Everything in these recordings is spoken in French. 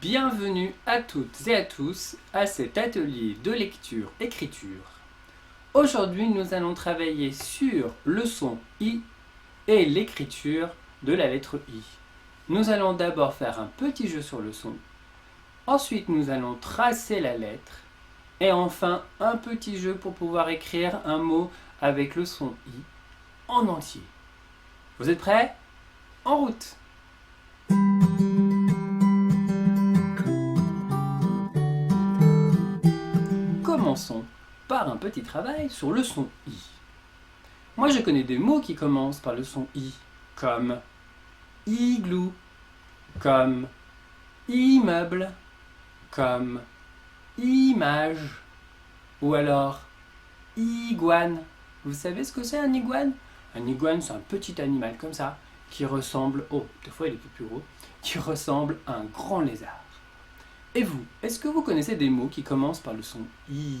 Bienvenue à toutes et à tous à cet atelier de lecture-écriture. Aujourd'hui, nous allons travailler sur le son I et l'écriture de la lettre I. Nous allons d'abord faire un petit jeu sur le son, ensuite nous allons tracer la lettre et enfin un petit jeu pour pouvoir écrire un mot avec le son I en entier. Vous êtes prêts? En route! Commençons par un petit travail sur le son I. Moi je connais des mots qui commencent par le son I, comme igloo, comme immeuble, comme image, ou alors iguane. Vous savez ce que c'est un iguane? Un iguane, c'est un petit animal comme ça, qui ressemble, des fois il est plus gros, qui ressemble à un grand lézard. Et vous, est-ce que vous connaissez des mots qui commencent par le son I?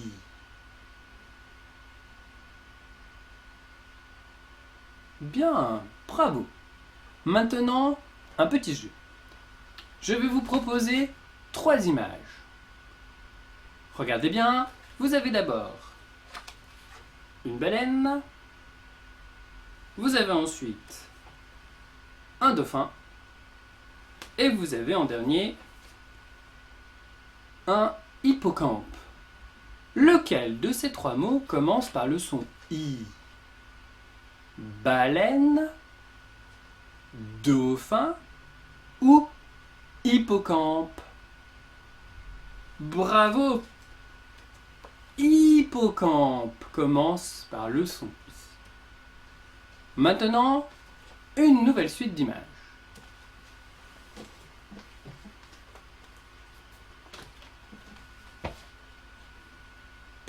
Bien, bravo. Maintenant, un petit jeu. Je vais vous proposer 3 images. Regardez bien, vous avez d'abord une baleine, vous avez ensuite un dauphin, et vous avez en dernier un hippocampe. Lequel de ces 3 mots commence par le son I? Baleine, dauphin ou hippocampe? Bravo! Hippocampe commence par le son I. Maintenant, une nouvelle suite d'images.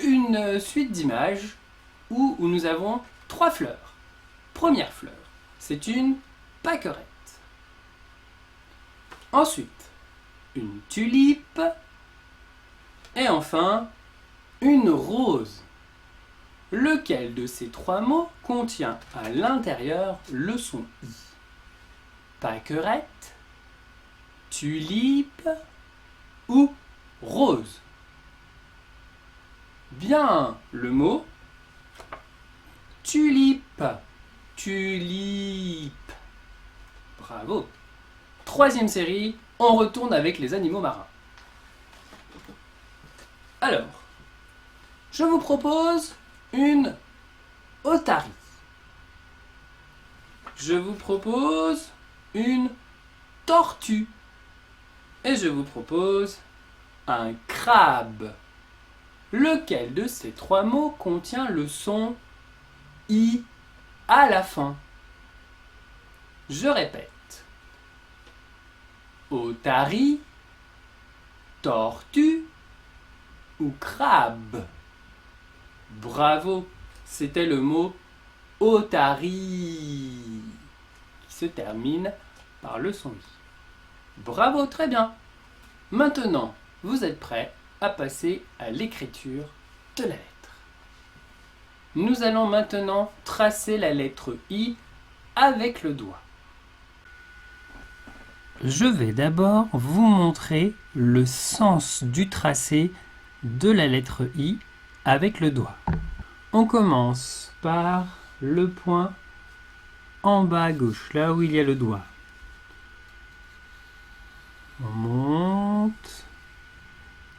Une suite d'images où nous avons 3 fleurs. Première fleur, c'est une pâquerette. Ensuite, une tulipe. Et enfin, une rose. Lequel de ces 3 mots contient à l'intérieur le son I? Pâquerette, tulipe ou rose? Bien, le mot tulipe. Tulipe. Bravo. 3e série, on retourne avec les animaux marins. Alors, je vous propose une otarie. Je vous propose une tortue. Et je vous propose un crabe. Lequel de ces 3 mots contient le son I à la fin? Je répète. Otarie, tortue ou crabe? Bravo, c'était le mot otarie qui se termine par le son I. Bravo, très bien. Maintenant, vous êtes prêts à passer à l'écriture de la lettre. Nous allons maintenant tracer la lettre I avec le doigt. Je vais d'abord vous montrer le sens du tracé de la lettre I avec le doigt. On commence par le point en bas à gauche, là où il y a le doigt. On monte.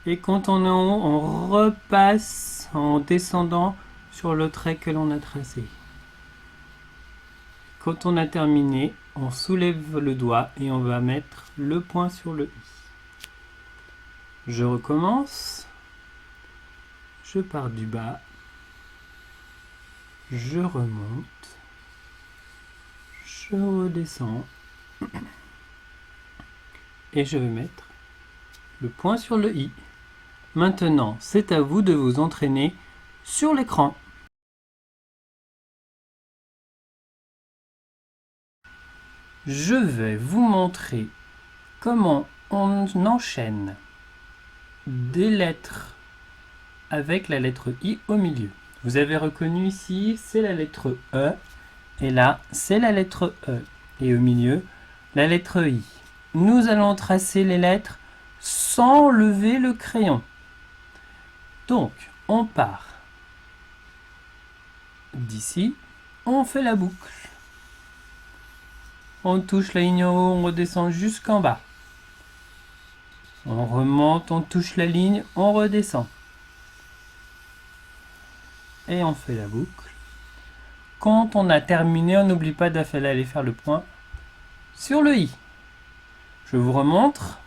Et quand on est en haut, on repasse en descendant sur le trait que l'on a tracé. Quand on a terminé, on soulève le doigt et on va mettre le point sur le I. Je recommence. Je pars du bas. Je remonte. Je redescends. Et je vais mettre le point sur le I. Maintenant, c'est à vous de vous entraîner sur l'écran. Je vais vous montrer comment on enchaîne des lettres avec la lettre I au milieu. Vous avez reconnu ici, c'est la lettre E, et là, c'est la lettre E. Et au milieu, la lettre I. Nous allons tracer les lettres sans lever le crayon. Donc, on part d'ici, on fait la boucle. On touche la ligne en haut, on redescend jusqu'en bas. On remonte, on touche la ligne, on redescend. Et on fait la boucle. Quand on a terminé, on n'oublie pas d'aller faire le point sur le i. Je vous remontre.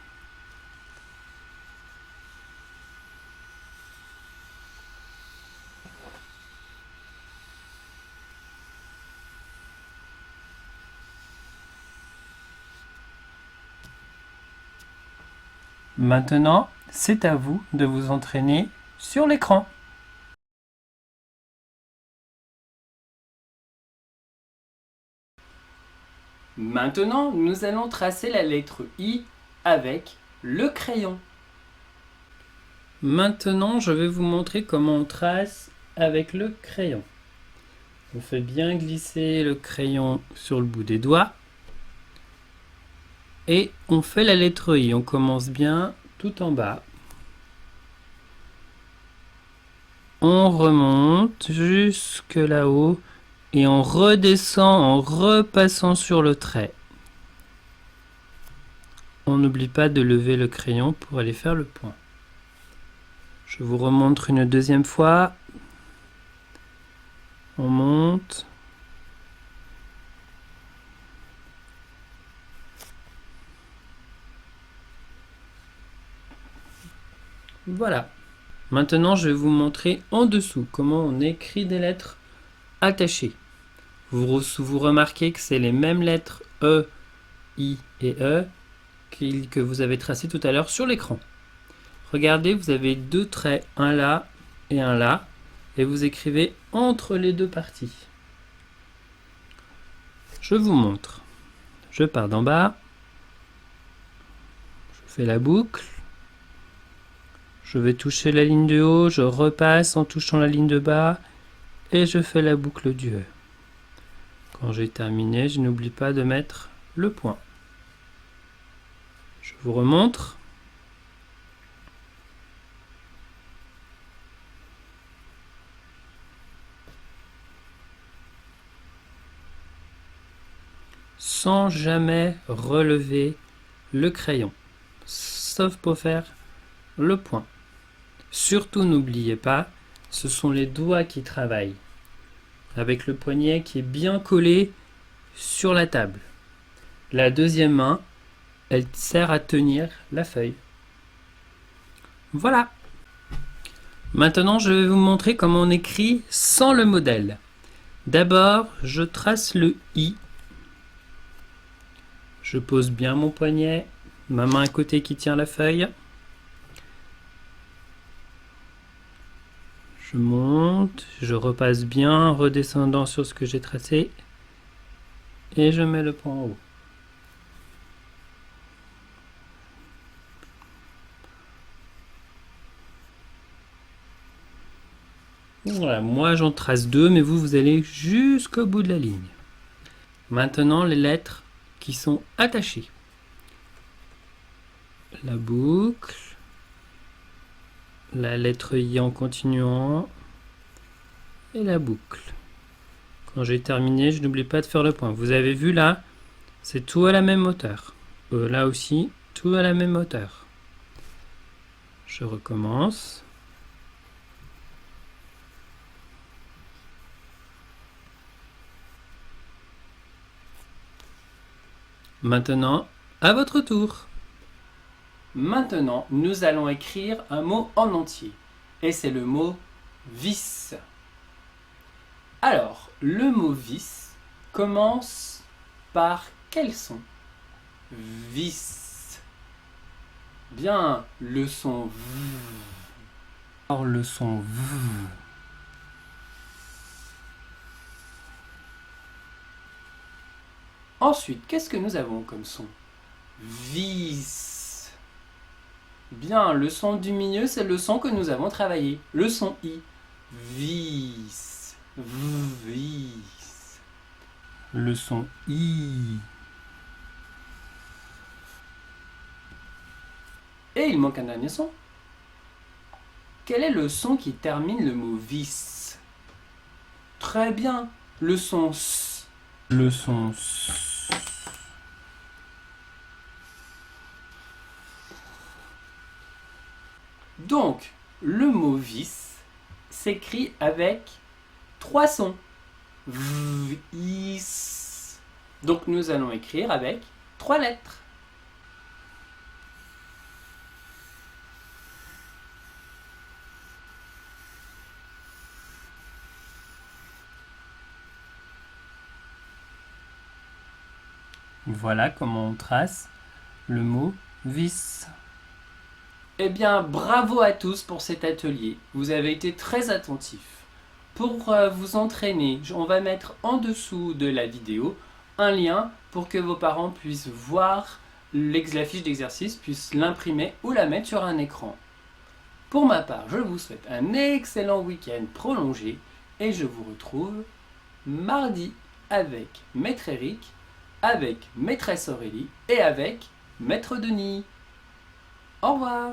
Maintenant, c'est à vous de vous entraîner sur l'écran. Maintenant, nous allons tracer la lettre I avec le crayon. Maintenant, je vais vous montrer comment on trace avec le crayon. On fait bien glisser le crayon sur le bout des doigts. Et on fait la lettre I. On commence bien tout en bas. On remonte jusque là-haut. Et on redescend en repassant sur le trait. On n'oublie pas de lever le crayon pour aller faire le point. Je vous remontre une deuxième fois. On monte. Voilà. Maintenant, je vais vous montrer en dessous comment on écrit des lettres attachées. Vous remarquez que c'est les mêmes lettres E, I et E que vous avez tracées tout à l'heure sur l'écran. Regardez, vous avez deux traits, un là et un là, et vous écrivez entre les deux parties. Je vous montre. Je pars d'en bas. Je fais la boucle. Je vais toucher la ligne de haut, je repasse en touchant la ligne de bas et je fais la boucle du E. Quand j'ai terminé, je n'oublie pas de mettre le point. Je vous remontre. Sans jamais relever le crayon, sauf pour faire le point. Surtout n'oubliez pas, ce sont les doigts qui travaillent, avec le poignet qui est bien collé sur la table. La deuxième main, elle sert à tenir la feuille. Voilà. Maintenant, je vais vous montrer comment on écrit sans le modèle. D'abord, je trace le I. Je pose bien mon poignet, ma main à côté qui tient la feuille. Je monte, je repasse bien, redescendant sur ce que j'ai tracé. Et je mets le point en haut. Voilà, moi j'en trace deux, mais vous allez jusqu'au bout de la ligne. Maintenant, les lettres qui sont attachées. La boucle, la lettre I en continuant, et la boucle. Quand j'ai terminé, je n'oublie pas de faire le point. Vous avez vu là, c'est tout à la même hauteur. Là aussi, tout à la même hauteur. Je recommence. Maintenant, à votre tour. Maintenant, nous allons écrire un mot en entier. Et c'est le mot vis. Alors, le mot vis commence par quel son? Vis. Bien, le son V. Alors, le son V. Ensuite, qu'est-ce que nous avons comme son? Vis. Bien, le son du milieu, c'est le son que nous avons travaillé. Le son I. Vis. Vis. Le son I. Et il manque un dernier son. Quel est le son qui termine le mot vis? Très bien, le son S. Le son S. Donc, le mot vis s'écrit avec 3 sons. V, is. Donc, nous allons écrire avec 3 lettres. Voilà comment on trace le mot vis. Eh bien, bravo à tous pour cet atelier. Vous avez été très attentifs. Pour vous entraîner, on va mettre en dessous de la vidéo un lien pour que vos parents puissent voir la fiche d'exercice, puissent l'imprimer ou la mettre sur un écran. Pour ma part, je vous souhaite un excellent week-end prolongé et je vous retrouve mardi avec Maître Eric, avec Maîtresse Aurélie et avec Maître Denis. Au revoir!